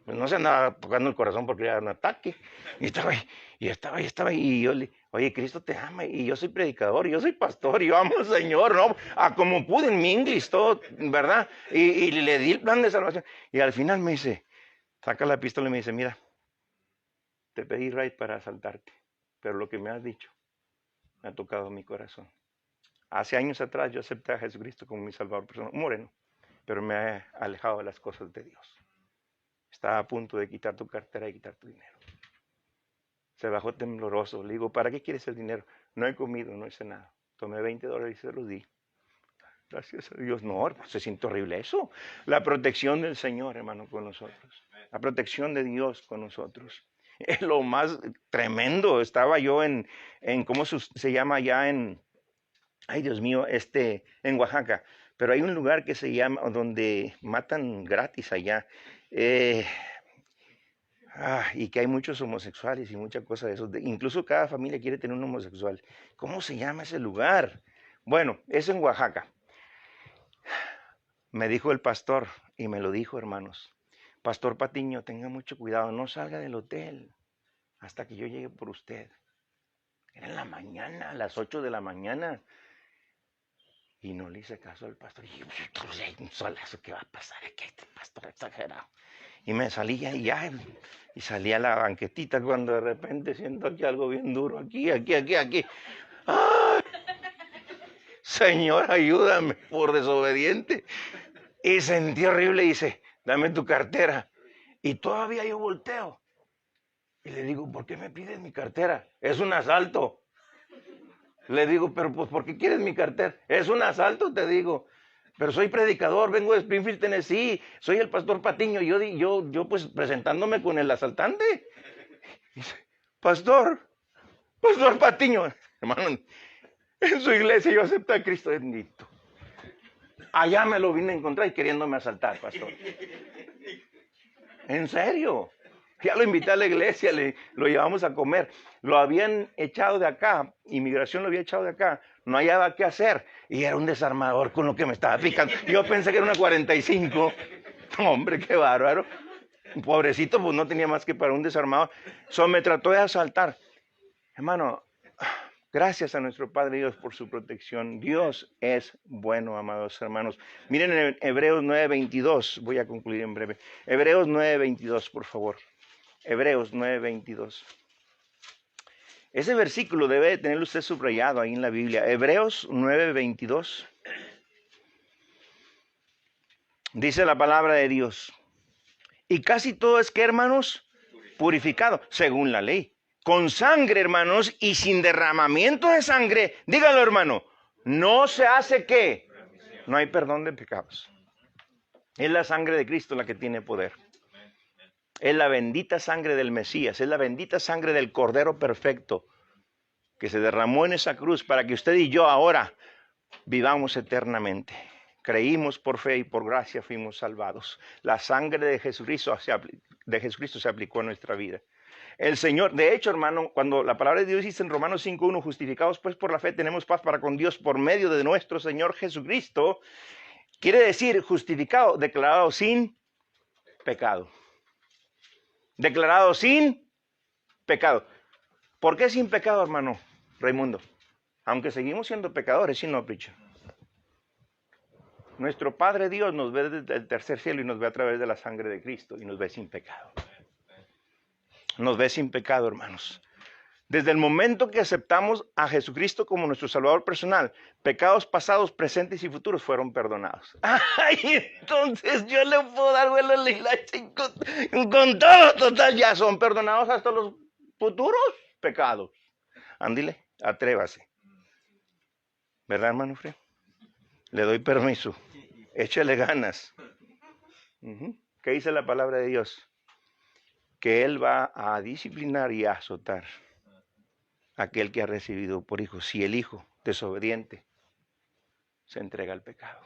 Pues no se andaba tocando el corazón porque era un ataque. Y estaba ahí, y yo le, oye, Cristo te ama, y yo soy predicador, y yo soy pastor, y yo amo al Señor, ¿no? A como pude en mi inglés, todo, ¿verdad? Y le di el plan de salvación. Y al final me dice, saca la pistola y me dice, mira, te pedí right para asaltarte, pero lo que me has dicho me ha tocado mi corazón. Hace años atrás yo acepté a Jesucristo como mi salvador personal, un moreno, pero me he alejado de las cosas de Dios. Estaba a punto de quitar tu cartera y quitar tu dinero. Se bajó tembloroso. Le digo, ¿para qué quieres el dinero? No he comido, no he cenado. Tomé $20 y se los di. Gracias a Dios. No, se siente horrible eso. La protección del Señor, hermano, con nosotros. La protección de Dios con nosotros. Es lo más tremendo. Estaba yo en ¿cómo se llama allá en, ay Dios mío, en Oaxaca? Pero hay un lugar que se llama, donde matan gratis allá. Y que hay muchos homosexuales y muchas cosas de eso. Incluso cada familia quiere tener un homosexual. ¿Cómo se llama ese lugar? Bueno, es en Oaxaca. Me dijo el pastor, y me lo dijo, hermanos. Pastor Patiño, tenga mucho cuidado, no salga del hotel hasta que yo llegue por usted. Era en la mañana, a las 8 de la mañana. Y no le hice caso al pastor. Y yo, un solazo, ¿qué va a pasar aquí? Este pastor exagerado. Y me salía y salía a la banquetita cuando de repente siento aquí algo bien duro, aquí. ¡Ay! Señor, ayúdame por desobediente. Y sentí horrible y dice, dame tu cartera. Y todavía yo volteo. Y le digo, ¿por qué me pides mi cartera? Es un asalto. Le digo, pero pues, ¿por qué quieres mi cartera? Es un asalto, te digo. Pero soy predicador, vengo de Springfield, Tennessee, soy el pastor Patiño, yo pues presentándome con el asaltante. Dice, pastor Patiño, hermano, en su iglesia yo acepté a Cristo bendito. Allá me lo vine a encontrar y queriéndome asaltar, pastor. En serio. Ya lo invité a la iglesia, lo llevamos a comer. Lo habían echado de acá, inmigración lo había echado de acá. No hallaba qué hacer. Y era un desarmador con lo que me estaba picando. Yo pensé que era una 45. Hombre, qué bárbaro. Pobrecito, pues no tenía más que para un desarmador. Me trató de asaltar. Hermano, gracias a nuestro Padre Dios por su protección. Dios es bueno, amados hermanos. Miren en Hebreos 9:22. Voy a concluir en breve. Hebreos 9:22, por favor. Hebreos 9:22. Ese versículo debe de tenerlo usted subrayado ahí en la Biblia. Hebreos 9:22. Dice la palabra de Dios. Y casi todo es que, hermanos, purificado, según la ley. Con sangre, hermanos, y sin derramamiento de sangre, dígalo, hermano, no se hace ¿qué? No hay perdón de pecados. Es la sangre de Cristo la que tiene poder. Es la bendita sangre del Mesías, es la bendita sangre del Cordero perfecto que se derramó en esa cruz para que usted y yo ahora vivamos eternamente. Creímos por fe y por gracia fuimos salvados. La sangre de Jesucristo se aplicó a nuestra vida. El Señor, de hecho, hermano, cuando la palabra de Dios dice en Romanos 5:1, justificados pues por la fe tenemos paz para con Dios por medio de nuestro Señor Jesucristo, quiere decir justificado, declarado sin pecado. Declarado sin pecado. ¿Por qué sin pecado, hermano Raimundo? Aunque seguimos siendo pecadores, ¿sí no, preacher? Nuestro Padre Dios nos ve desde el tercer cielo y nos ve a través de la sangre de Cristo y nos ve sin pecado. Nos ve sin pecado, hermanos. Desde el momento que aceptamos a Jesucristo como nuestro Salvador personal, pecados pasados, presentes y futuros fueron perdonados. Ay, entonces yo le puedo dar vuelo a la hilacha con todo, total, ya son perdonados hasta los futuros pecados. Ándile, atrévase. ¿Verdad, hermano Fred? Le doy permiso. Échale ganas. ¿Qué dice la palabra de Dios? Que Él va a disciplinar y a azotar a aquel que ha recibido por hijo. Si el hijo desobediente se entrega al pecado.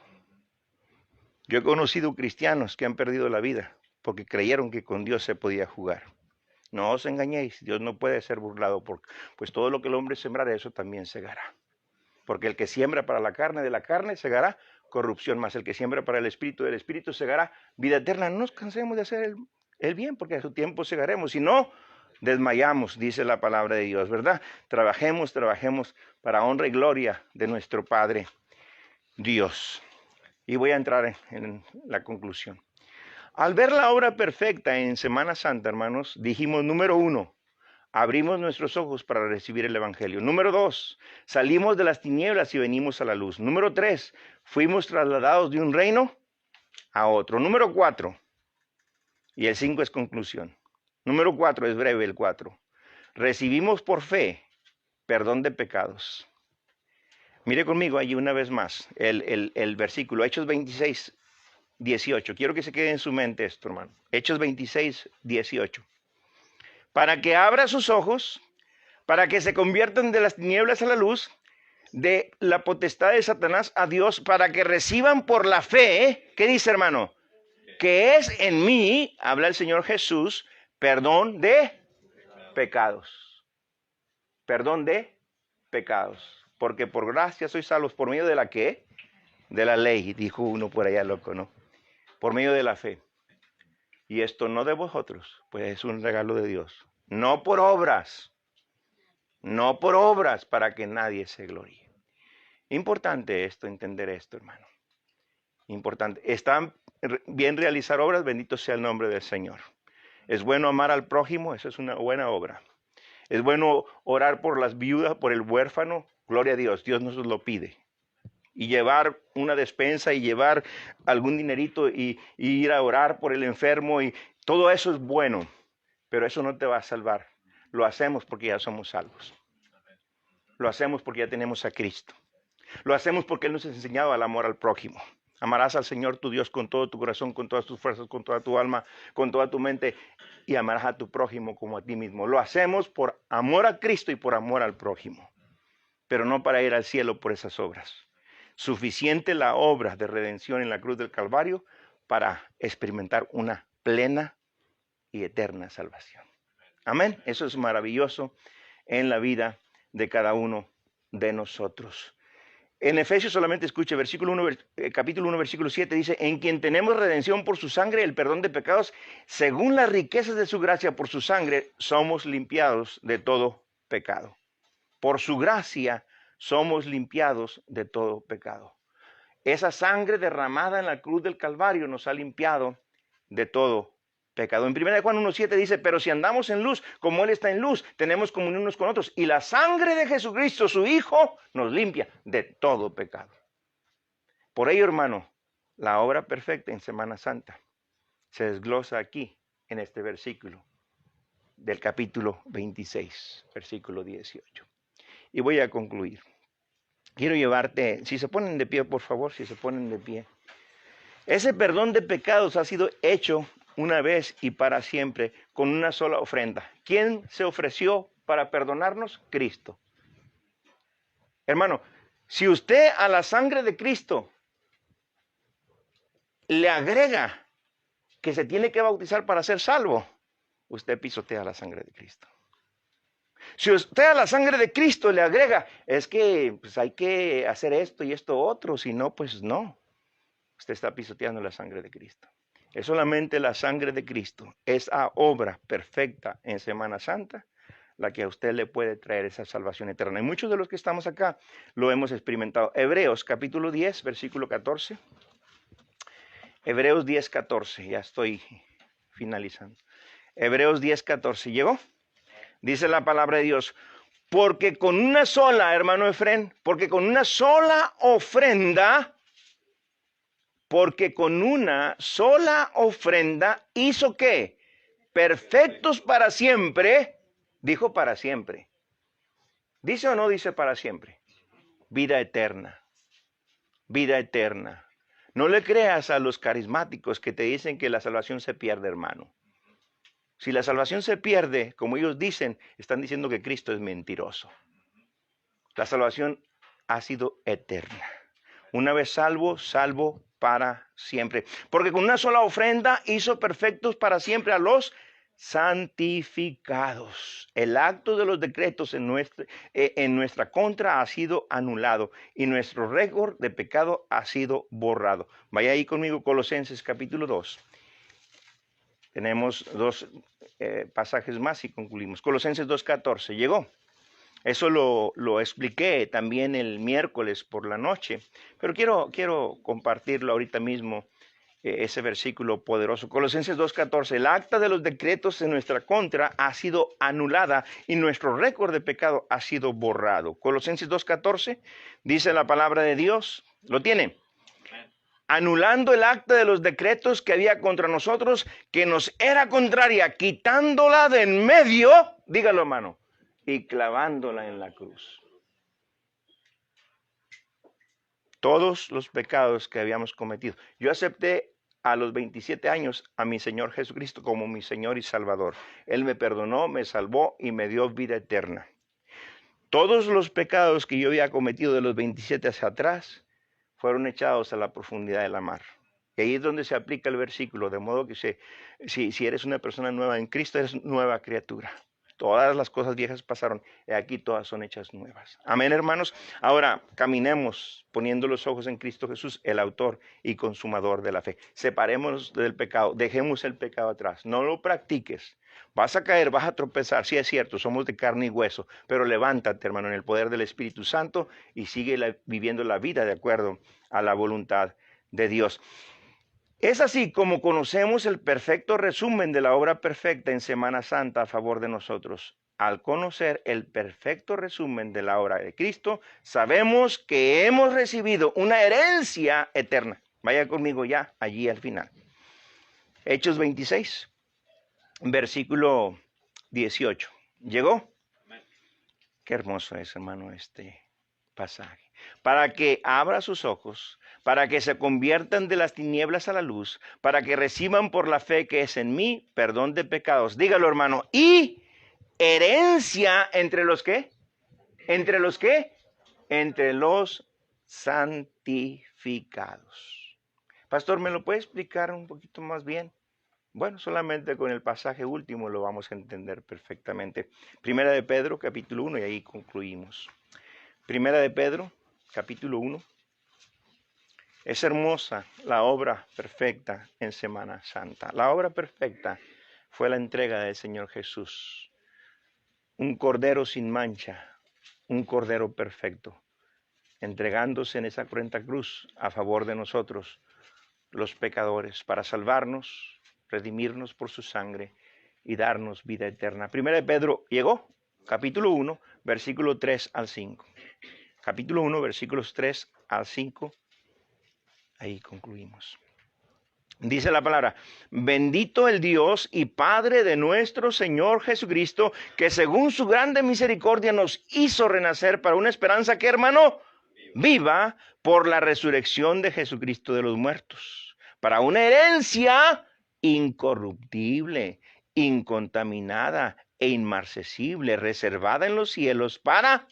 Yo he conocido cristianos que han perdido la vida porque creyeron que con Dios se podía jugar. No os engañéis, Dios no puede ser burlado, pues todo lo que el hombre sembrare, eso también segará. Porque el que siembra para la carne, de la carne segará corrupción, más el que siembra para el espíritu, del espíritu segará vida eterna. No nos cansemos de hacer el bien, porque a su tiempo segaremos. Si no, desmayamos, dice la palabra de Dios, ¿verdad? Trabajemos para honra y gloria de nuestro Padre Dios. Y voy a entrar en la conclusión. Al ver la obra perfecta en Semana Santa, hermanos, dijimos, número 1, abrimos nuestros ojos para recibir el Evangelio. Número 2, salimos de las tinieblas y venimos a la luz. Número 3, fuimos trasladados de un reino a otro. Número 4, y el 5 es conclusión. Número 4, es breve el 4. Recibimos por fe perdón de pecados. Mire conmigo allí una vez más el versículo, Hechos 26, 18. Quiero que se quede en su mente esto, hermano. Hechos 26, 18. Para que abra sus ojos, para que se conviertan de las tinieblas a la luz, de la potestad de Satanás a Dios, para que reciban por la fe, ¿qué dice, hermano? Que es en mí, habla el Señor Jesús, perdón de pecados. Perdón de pecados. Porque por gracia sois salvos por medio de la ¿qué? De la ley, dijo uno por allá loco, ¿no? Por medio de la fe. Y esto no de vosotros, pues es un regalo de Dios. No por obras para que nadie se gloríe. Importante esto, entender esto, hermano. Importante. Está bien realizar obras, bendito sea el nombre del Señor. Es bueno amar al prójimo, eso es una buena obra. Es bueno orar por las viudas, por el huérfano, gloria a Dios, Dios nos lo pide. Y llevar una despensa y llevar algún dinerito y ir a orar por el enfermo, y todo eso es bueno, pero eso no te va a salvar. Lo hacemos porque ya somos salvos. Lo hacemos porque ya tenemos a Cristo. Lo hacemos porque Él nos ha enseñado el amor al prójimo. Amarás al Señor tu Dios con todo tu corazón, con todas tus fuerzas, con toda tu alma, con toda tu mente, y amarás a tu prójimo como a ti mismo. Lo hacemos por amor a Cristo y por amor al prójimo, pero no para ir al cielo por esas obras. Suficiente la obra de redención en la cruz del Calvario para experimentar una plena y eterna salvación. Amén. Eso es maravilloso en la vida de cada uno de nosotros. En Efesios solamente escuche, capítulo 1, versículo 7, dice, en quien tenemos redención por su sangre, el perdón de pecados, según las riquezas de su gracia, por su sangre, somos limpiados de todo pecado. Por su gracia, somos limpiados de todo pecado. Esa sangre derramada en la cruz del Calvario nos ha limpiado de todo pecado. En 1 Juan 1:7 dice, pero si andamos en luz, como Él está en luz, tenemos comunión unos con otros, y la sangre de Jesucristo, su Hijo, nos limpia de todo pecado. Por ello, hermano, la obra perfecta en Semana Santa se desglosa aquí, en este versículo del capítulo 26, versículo 18. Y voy a concluir. Quiero llevarte, si se ponen de pie, por favor, si se ponen de pie. Ese perdón de pecados ha sido hecho una vez y para siempre con una sola ofrenda. ¿Quién se ofreció para perdonarnos? Cristo. Hermano, si usted a la sangre de Cristo le agrega que se tiene que bautizar para ser salvo, usted pisotea la sangre de Cristo. Si usted a la sangre de Cristo le agrega, es que pues, hay que hacer esto y esto otro, si no, pues no. Usted está pisoteando la sangre de Cristo. Es solamente la sangre de Cristo, esa obra perfecta en Semana Santa, la que a usted le puede traer esa salvación eterna. Y muchos de los que estamos acá lo hemos experimentado. Hebreos capítulo 10, versículo 14. Hebreos 10, 14. Ya estoy finalizando. Hebreos 10, 14. ¿Llegó? Dice la palabra de Dios. Porque con una sola, hermano Efrén, porque con una sola ofrenda ¿hizo qué? Perfectos para siempre, Dijo para siempre. ¿Dice o no dice para siempre? Vida eterna. Vida eterna. No le creas a los carismáticos que te dicen que la salvación se pierde, hermano. Si la salvación se pierde, como ellos dicen, están diciendo que Cristo es mentiroso. La salvación ha sido eterna. Una vez salvo, salvo para siempre. Porque con una sola ofrenda hizo perfectos para siempre a los santificados. El acto de los decretos en nuestra contra ha sido anulado y nuestro récord de pecado ha sido borrado. Vaya ahí conmigo, Colosenses capítulo 2. Tenemos dos pasajes más y concluimos. Colosenses 2:14. Llegó. Eso lo expliqué también el miércoles por la noche, pero quiero compartirlo ahorita mismo, ese versículo poderoso. Colosenses 2:14, el acta de los decretos en nuestra contra ha sido anulada y nuestro récord de pecado ha sido borrado. Colosenses 2:14 dice la palabra de Dios, ¿lo tiene? Anulando el acta de los decretos que había contra nosotros, que nos era contraria, quitándola de en medio, dígalo hermano, y clavándola en la cruz. Todos los pecados que habíamos cometido. Yo acepté a los 27 años a mi Señor Jesucristo como mi Señor y Salvador. Él me perdonó, me salvó y me dio vida eterna. Todos los pecados que yo había cometido de los 27 hacia atrás fueron echados a la profundidad de la mar. Y ahí es donde se aplica el versículo, de modo que si eres una persona nueva en Cristo, eres nueva criatura. Todas las cosas viejas pasaron, y aquí todas son hechas nuevas. Amén, hermanos. Ahora caminemos poniendo los ojos en Cristo Jesús, el autor y consumador de la fe. Separémonos del pecado, dejemos el pecado atrás, no lo practiques. Vas a caer, vas a tropezar, sí es cierto, somos de carne y hueso, pero levántate, hermano, en el poder del Espíritu Santo y sigue viviendo la vida de acuerdo a la voluntad de Dios. Es así como conocemos el perfecto resumen de la obra perfecta en Semana Santa a favor de nosotros. Al conocer el perfecto resumen de la obra de Cristo, sabemos que hemos recibido una herencia eterna. Vaya conmigo ya, allí al final. Hechos 26, versículo 18. ¿Llegó? Qué hermoso es, hermano, este pasaje. Para que abra sus ojos, para que se conviertan de las tinieblas a la luz, para que reciban por la fe que es en mí perdón de pecados. Dígalo, hermano. Y herencia entre los ¿qué? ¿Entre los qué? Entre los santificados. Pastor, ¿me lo puede explicar un poquito más bien? Bueno, solamente con el pasaje último lo vamos a entender perfectamente. Primera de Pedro, capítulo 1, y ahí concluimos. Primera de Pedro, capítulo 1. Es hermosa la obra perfecta en Semana Santa. La obra perfecta fue la entrega del Señor Jesús. Un cordero sin mancha, un cordero perfecto, entregándose en esa cruenta cruz a favor de nosotros, los pecadores, para salvarnos, redimirnos por su sangre y darnos vida eterna. Primera de Pedro llegó, capítulo 1, versículo 3 al 5. Capítulo 1, versículos 3 al 5. Ahí concluimos. Dice la palabra, bendito el Dios y Padre de nuestro Señor Jesucristo, que según su grande misericordia nos hizo renacer para una esperanza que, hermano, viva por la resurrección de Jesucristo de los muertos, para una herencia incorruptible, incontaminada e inmarcesible, reservada en los cielos para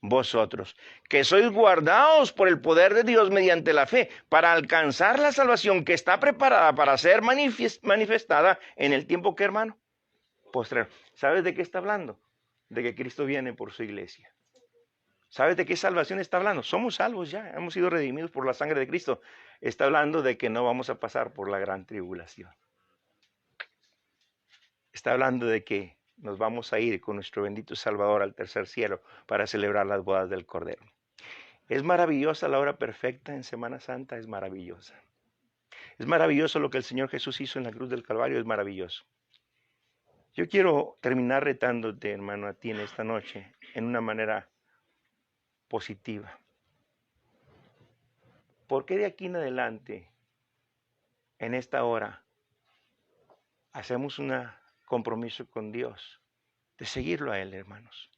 vosotros, que sois guardados por el poder de Dios mediante la fe, para alcanzar la salvación que está preparada para ser manifestada en el tiempo que, hermano, postrero. ¿Sabes de qué está hablando? De que Cristo viene por su iglesia. ¿Sabes de qué salvación está hablando? Somos salvos ya, hemos sido redimidos por la sangre de Cristo. Está hablando de que no vamos a pasar por la gran tribulación. Está hablando de que nos vamos a ir con nuestro bendito Salvador al tercer cielo para celebrar las bodas del Cordero. Es maravillosa la hora perfecta en Semana Santa, es maravillosa. Es maravilloso lo que el Señor Jesús hizo en la cruz del Calvario, es maravilloso. Yo quiero terminar retándote, hermano, a ti en esta noche, en una manera positiva. ¿Por qué de aquí en adelante, en esta hora, hacemos un compromiso con Dios de seguirlo a Él, hermanos.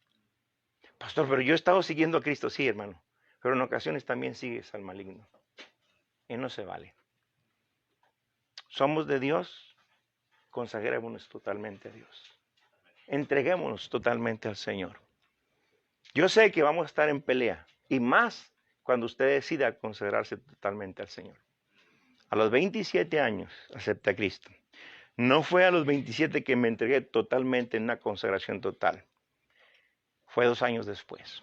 Pastor, pero yo he estado siguiendo a Cristo, sí, hermano, pero en ocasiones también sigues al maligno. Y no se vale. Somos de Dios, consagrémonos totalmente a Dios. Entreguémonos totalmente al Señor. Yo sé que vamos a estar en pelea, y más cuando usted decida consagrarse totalmente al Señor. A los 27 años acepté a Cristo. No fue a los 27 que me entregué totalmente en una consagración total. Fue 2 años después.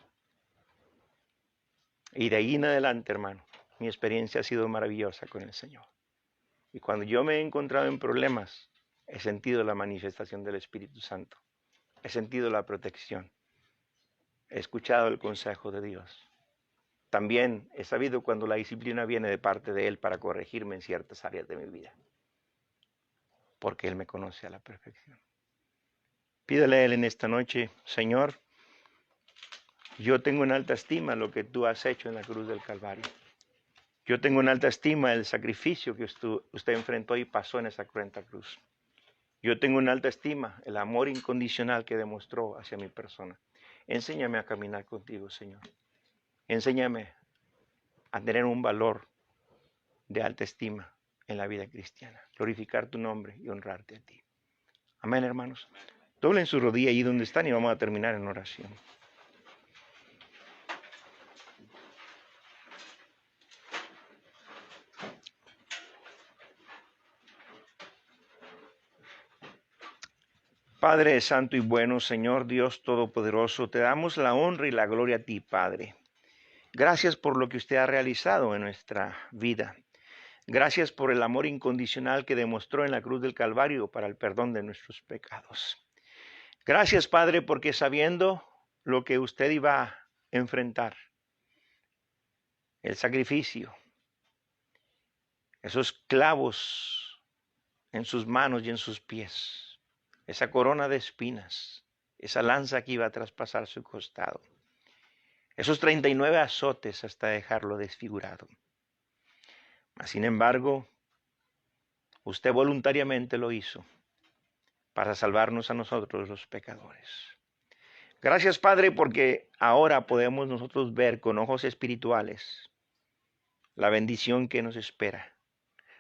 Y de ahí en adelante, hermano, mi experiencia ha sido maravillosa con el Señor. Y cuando yo me he encontrado en problemas, he sentido la manifestación del Espíritu Santo. He sentido la protección. He escuchado el consejo de Dios. También he sabido cuando la disciplina viene de parte de Él para corregirme en ciertas áreas de mi vida. Porque Él me conoce a la perfección. Pídele a Él en esta noche, Señor, yo tengo en alta estima lo que tú has hecho en la cruz del Calvario. Yo tengo en alta estima el sacrificio que usted enfrentó y pasó en esa cruenta cruz. Yo tengo en alta estima el amor incondicional que demostró hacia mi persona. Enséñame a caminar contigo, Señor. Enséñame a tener un valor de alta estima en la vida cristiana. Glorificar tu nombre y honrarte a ti. Amén, hermanos. Doblen su rodilla ahí donde están y vamos a terminar en oración. Padre santo y bueno, Señor Dios Todopoderoso, te damos la honra y la gloria a ti, Padre. Gracias por lo que usted ha realizado en nuestra vida. Gracias por el amor incondicional que demostró en la cruz del Calvario para el perdón de nuestros pecados. Gracias, Padre, porque sabiendo lo que usted iba a enfrentar, el sacrificio, esos clavos en sus manos y en sus pies, esa corona de espinas, esa lanza que iba a traspasar su costado, esos 39 azotes hasta dejarlo desfigurado. Mas, sin embargo, usted voluntariamente lo hizo para salvarnos a nosotros los pecadores. Gracias, Padre, porque ahora podemos nosotros ver con ojos espirituales la bendición que nos espera,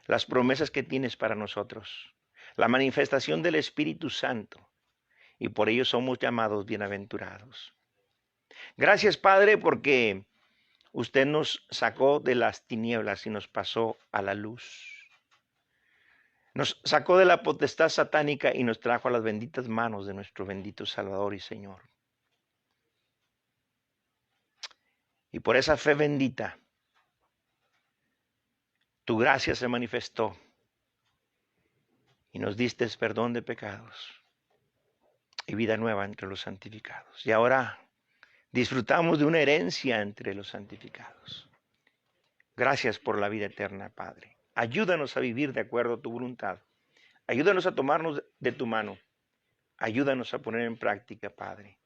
las promesas que tienes para nosotros, la manifestación del Espíritu Santo, y por ello somos llamados bienaventurados. Gracias, Padre, porque usted nos sacó de las tinieblas y nos pasó a la luz. Nos sacó de la potestad satánica y nos trajo a las benditas manos de nuestro bendito Salvador y Señor. Y por esa fe bendita, tu gracia se manifestó y nos diste perdón de pecados y vida nueva entre los santificados. Y ahora disfrutamos de una herencia entre los santificados. Gracias por la vida eterna, Padre. Ayúdanos a vivir de acuerdo a tu voluntad. Ayúdanos a tomarnos de tu mano. Ayúdanos a poner en práctica, Padre,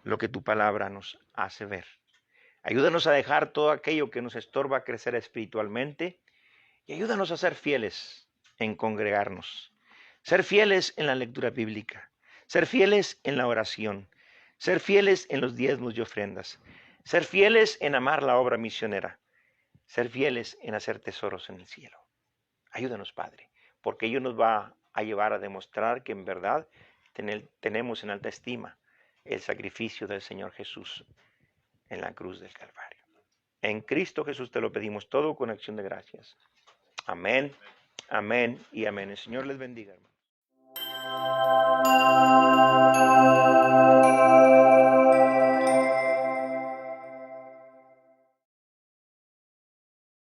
lo que tu palabra nos hace ver. Ayúdanos a dejar todo aquello que nos estorba crecer espiritualmente y ayúdanos a ser fieles en congregarnos, ser fieles en la lectura bíblica, ser fieles en la oración, ser fieles en los diezmos y ofrendas, ser fieles en amar la obra misionera, ser fieles en hacer tesoros en el cielo. Ayúdanos, Padre, porque ello nos va a llevar a demostrar que en verdad tenemos en alta estima el sacrificio del Señor Jesús en la cruz del Calvario. En Cristo Jesús te lo pedimos todo con acción de gracias. Amén, amén y amén. El Señor les bendiga, hermano.